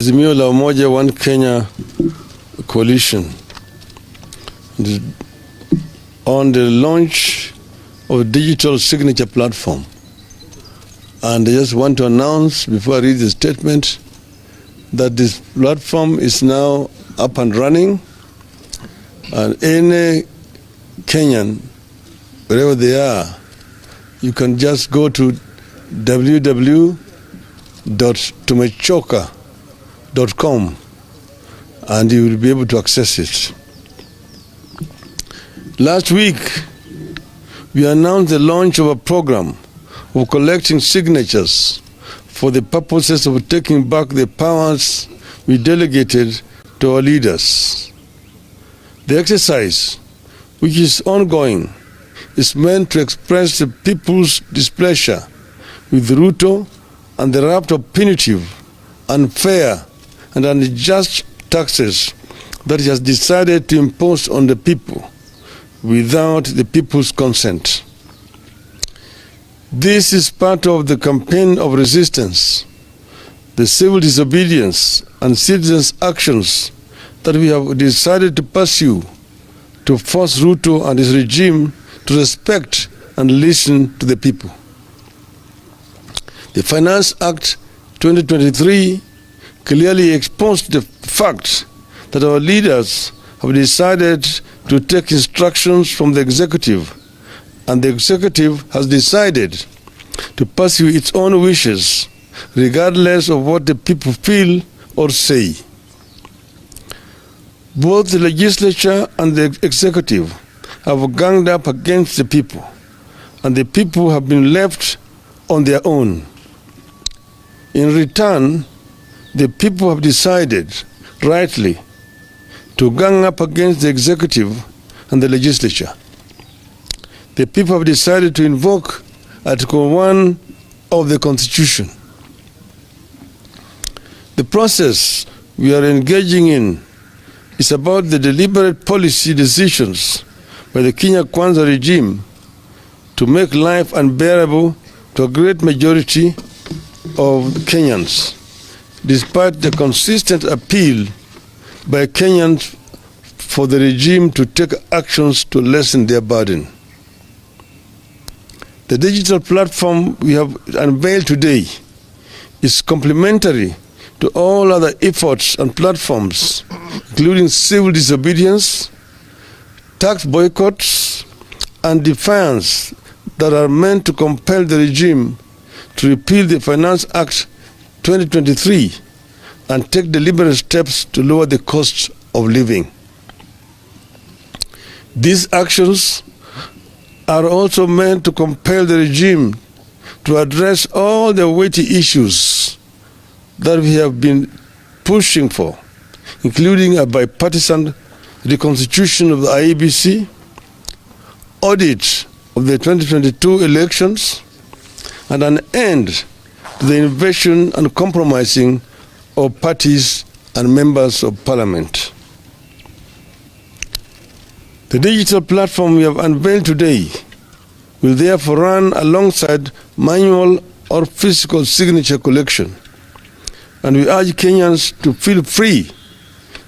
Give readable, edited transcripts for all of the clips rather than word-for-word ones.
Azimio la Umoja One Kenya coalition on the launch of a digital signature platform. And I just want to announce before I read the statement that this platform is now up and running, and any Kenyan, wherever they are, you can just go to www.tumechoka.com and you will be able to access it. Last week, we announced the launch of a program of collecting signatures for the purposes of taking back the powers we delegated to our leaders. The exercise, which is ongoing, is meant to express the people's displeasure with Ruto and the raft of punitive, unfair, and unjust taxes that he has decided to impose on the people without the people's consent. This is part of the campaign of resistance, the civil disobedience and citizens' actions that we have decided to pursue to force Ruto and his regime to respect and listen to the people. The Finance Act 2023 clearly exposed the fact that our leaders have decided to take instructions from the executive, and the executive has decided to pursue its own wishes regardless of what the people feel or say. Both the legislature and the executive have ganged up against the people, and the people have been left on their own. In return, the people have decided, rightly, to gang up against the executive and the legislature. The people have decided to invoke Article 1 of the Constitution. The process we are engaging in is about the deliberate policy decisions by the Kenya Kwanza regime to make life unbearable to a great majority of Kenyans, despite the consistent appeal by Kenyans for the regime to take actions to lessen their burden. The digital platform we have unveiled today is complementary to all other efforts and platforms, including civil disobedience, tax boycotts, and defiance that are meant to compel the regime to repeal the Finance Act 2023 and take deliberate steps to lower the cost of living. These actions are also meant to compel the regime to address all the weighty issues that we have been pushing for, including a bipartisan reconstitution of the IEBC, audit of the 2022 elections, and an end to the invasion and compromising of parties and members of parliament. The digital platform we have unveiled today will therefore run alongside manual or physical signature collection, and we urge Kenyans to feel free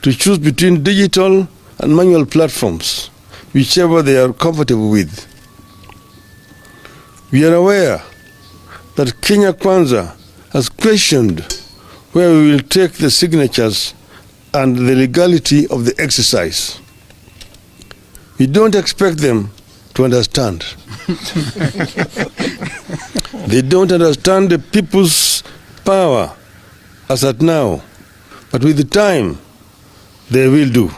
to choose between digital and manual platforms, whichever they are comfortable with. We are aware that Kenya Kwanza has questioned where we will take the signatures and the legality of the exercise. We don't expect them to understand. They don't understand the people's power as at now, but with the time, they will do.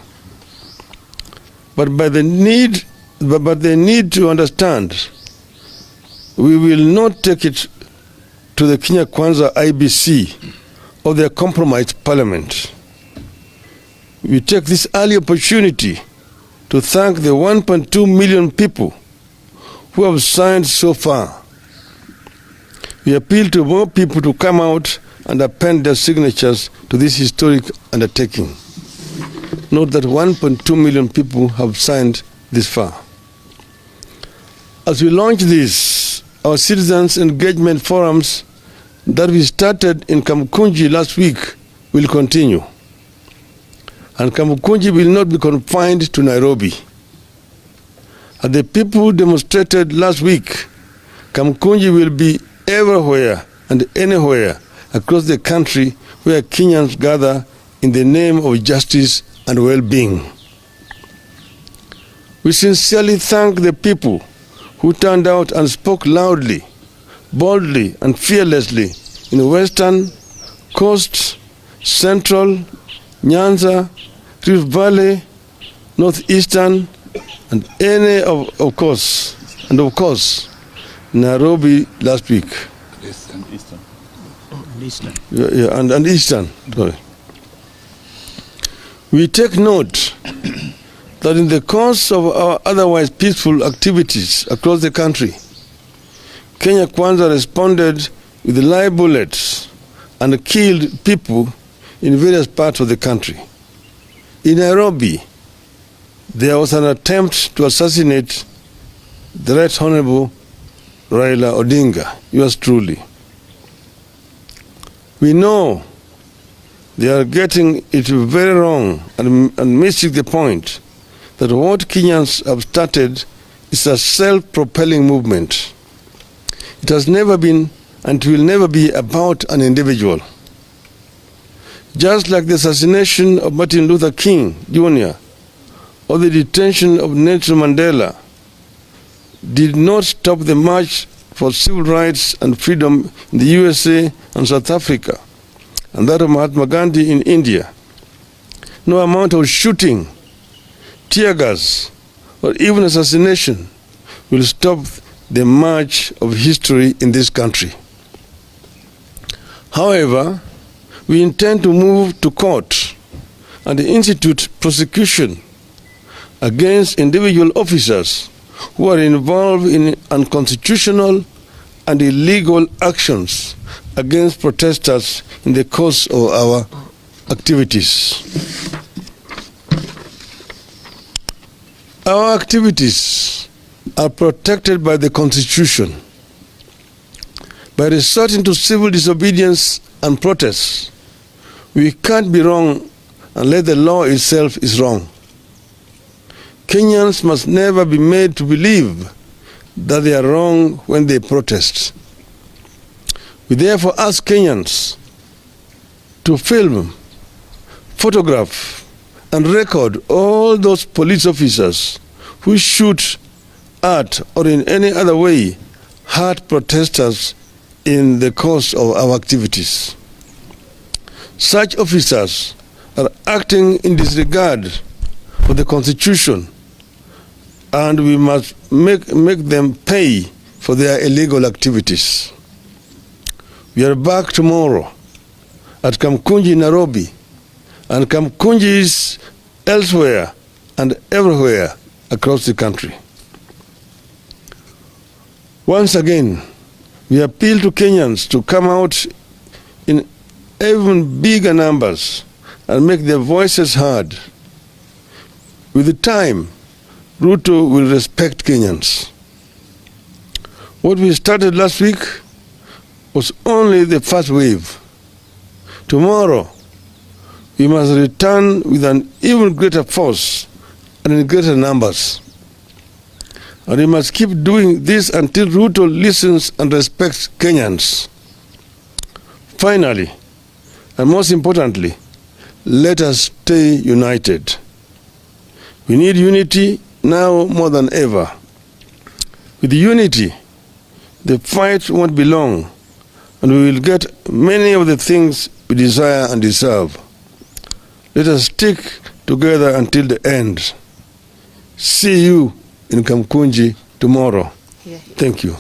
But they need to understand, we will not take it to the Kenya Kwanza IBC or their compromised parliament. We take this early opportunity to thank the 1.2 million people who have signed so far. We appeal to more people to come out and append their signatures to this historic undertaking. Note that 1.2 million people have signed this far. As we launch this, our citizens engagement forums that we started in Kamkunji last week will continue. And Kamkunji will not be confined to Nairobi. As the people demonstrated last week, Kamkunji will be everywhere and anywhere across the country where Kenyans gather in the name of justice and well-being. We sincerely thank the people who turned out and spoke loudly, boldly, and fearlessly in Western, Coast, Central, Nyanza, Rift Valley, Northeastern, and of course, Nairobi last week. Eastern. Yeah, and Eastern. Sorry. We take note that in the course of our otherwise peaceful activities across the country, Kenya Kwanza responded with live bullets and killed people in various parts of the country. In Nairobi, there was an attempt to assassinate the Right Honorable Raila Odinga, yours truly. We know they are getting it very wrong and missing the point that what Kenyans have started is a self-propelling movement. It has never been and will never be about an individual. Just like the assassination of Martin Luther King Jr. or the detention of Nelson Mandela did not stop the march for civil rights and freedom in the USA and South Africa, and that of Mahatma Gandhi in India. No amount of shooting, tear gas, or even assassination will stop the march of history in this country. However, we intend to move to court and institute prosecution against individual officers who are involved in unconstitutional and illegal actions against protesters in the course of our activities. Our activities are protected by the Constitution. By resorting to civil disobedience and protests, we can't be wrong unless the law itself is wrong. Kenyans must never be made to believe that they are wrong when they protest. We therefore ask Kenyans to film, photograph, and record all those police officers who shoot at or in any other way hurt protesters in the course of our activities. Such officers are acting in disregard for the Constitution, and we must make them pay for their illegal activities. We are back tomorrow at Kamkunji, Nairobi, and Kamkunjis elsewhere and everywhere across the country. Once again, we appeal to Kenyans to come out in even bigger numbers and make their voices heard. With the time, Ruto will respect Kenyans. What we started last week was only the first wave. Tomorrow, we must return with an even greater force and in greater numbers. And we must keep doing this until Ruto listens and respects Kenyans. Finally, and most importantly, let us stay united. We need unity now more than ever. With unity, the fight won't be long, and we will get many of the things we desire and deserve. Let us stick together until the end. See you in Kamkunji tomorrow. Yeah. Thank you.